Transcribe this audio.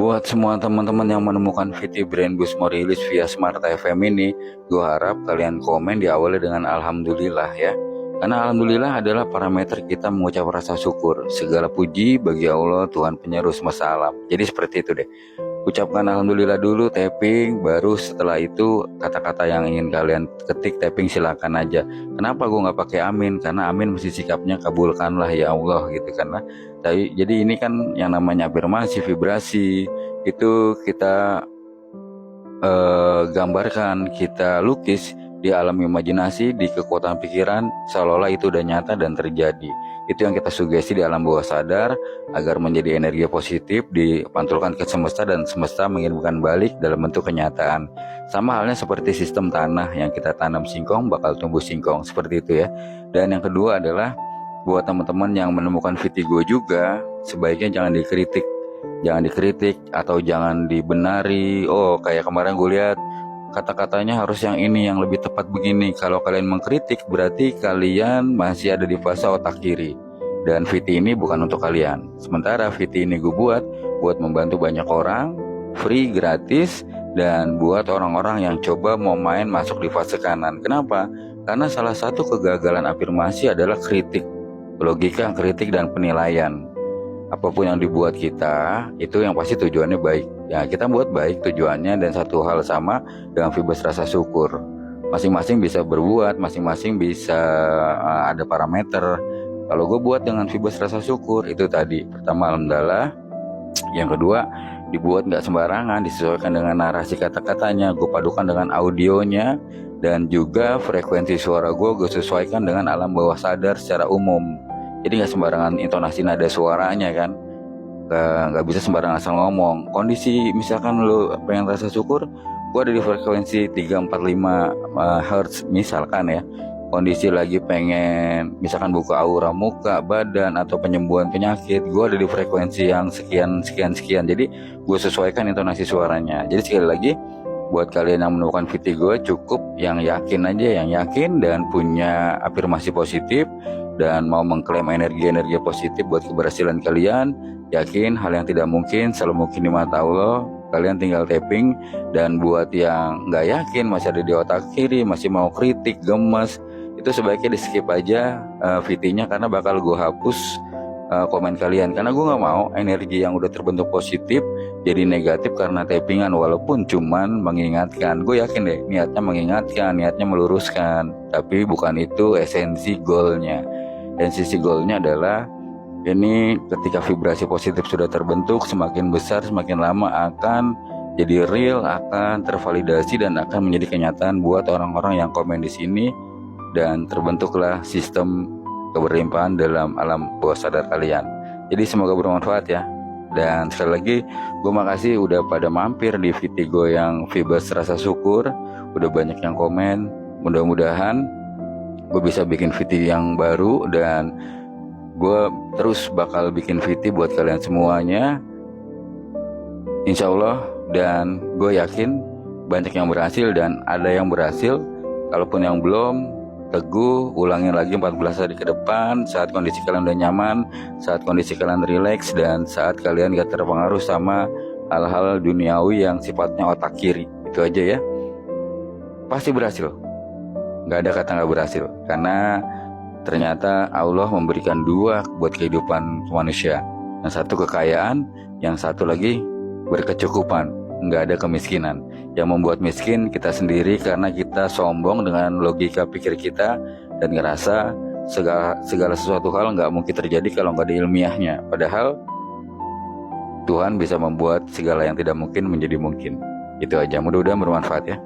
Buat semua teman-teman yang menemukan VT Brain Boost mau rilis via Smart FM ini, gue harap kalian komen diawali dengan Alhamdulillah ya. Karena Alhamdulillah adalah parameter kita mengucap rasa syukur. Segala puji bagi Allah, Tuhan penyerus semesta alam. Jadi seperti itu deh. Ucapkan Alhamdulillah dulu, tapping, baru setelah itu kata-kata yang ingin kalian ketik, tapping silakan aja. Kenapa gue nggak pakai amin? Karena amin mesti sikapnya kabulkanlah ya Allah gitu. Karena jadi ini kan yang namanya afirmasi, vibrasi itu kita gambarkan, kita lukis di alam imajinasi, di kekuatan pikiran, seolah-olah itu udah nyata dan terjadi. Itu yang kita sugesti di alam bawah sadar agar menjadi energi positif dipantulkan ke semesta dan semesta mengirimkan balik dalam bentuk kenyataan. Sama halnya seperti sistem tanah, yang kita tanam singkong bakal tumbuh singkong, seperti itu ya. Dan yang kedua adalah buat teman-teman yang menemukan Vitigo juga, sebaiknya jangan dikritik atau jangan dibenari. Oh, kayak kemarin gue lihat kata-katanya harus yang ini, yang lebih tepat begini. Kalau kalian mengkritik berarti kalian masih ada di fase otak kiri, dan VT ini bukan untuk kalian. Sementara VT ini gue buat membantu banyak orang, free, gratis, dan buat orang-orang yang coba mau main masuk di fase kanan. Kenapa? Karena salah satu kegagalan afirmasi adalah kritik, logika, kritik, dan penilaian. Apapun yang dibuat kita, itu yang pasti tujuannya baik. Ya, kita buat baik tujuannya, dan satu hal sama dengan vibes rasa syukur. Masing-masing bisa berbuat, masing-masing bisa ada parameter. Kalau gue buat dengan vibes rasa syukur, itu tadi. Pertama, alhamdulillah. Yang kedua, dibuat gak sembarangan, disesuaikan dengan narasi kata-katanya. Gue padukan dengan audionya, dan juga frekuensi suara gue sesuaikan dengan alam bawah sadar secara umum. Jadi gak sembarangan intonasi nada suaranya kan, gak bisa sembarangan asal ngomong. Kondisi misalkan lu pengen rasa syukur, gua ada di frekuensi 345 Hz misalkan ya. Kondisi lagi pengen misalkan buka aura muka, badan, atau penyembuhan penyakit, gua ada di frekuensi yang sekian. Jadi gue sesuaikan intonasi suaranya. Jadi sekali lagi, buat kalian yang menemukan Vitigo, cukup yang yakin aja, yang yakin dan punya afirmasi positif dan mau mengklaim energi-energi positif buat keberhasilan kalian. Yakin hal yang tidak mungkin selalu mungkin di mata Allah. Kalian tinggal tapping. Dan buat yang nggak yakin, masih ada di otak kiri, masih mau kritik, gemes, itu sebaiknya di skip aja VT-nya, karena bakal gue hapus komen kalian. Karena gue nggak mau energi yang udah terbentuk positif jadi negatif karena tappingan, walaupun cuman mengingatkan. Gue yakin deh niatnya mengingatkan, niatnya meluruskan, tapi bukan itu esensi goalnya. Esensi goalnya adalah ini, ketika vibrasi positif sudah terbentuk, semakin besar, semakin lama akan jadi real, akan tervalidasi, dan akan menjadi kenyataan buat orang-orang yang komen di sini, dan terbentuklah sistem keberlimpahan dalam alam bawah sadar kalian. Jadi semoga bermanfaat ya. Dan sekali lagi, gue makasih udah pada mampir di Vitigo yang vibes rasa syukur. Udah banyak yang komen. Mudah-mudahan gue bisa bikin VT yang baru, dan gue terus bakal bikin VT buat kalian semuanya, insya Allah. Dan gue yakin banyak yang berhasil dan ada yang berhasil. Kalaupun yang belum, teguh, ulangin lagi 14 hari ke depan, saat kondisi kalian udah nyaman, saat kondisi kalian relax, dan saat kalian gak terpengaruh sama hal-hal duniawi yang sifatnya otak kiri. Itu aja ya. Pasti berhasil. Gak ada kata gak berhasil, karena ternyata Allah memberikan dua buat kehidupan manusia. Yang satu kekayaan, yang satu lagi berkecukupan. Gak ada kemiskinan. Yang membuat miskin kita sendiri, karena kita sombong dengan logika pikir kita dan ngerasa segala sesuatu hal gak mungkin terjadi kalau gak ada ilmiahnya. Padahal Tuhan bisa membuat segala yang tidak mungkin menjadi mungkin. Itu aja, mudah-mudahan bermanfaat ya.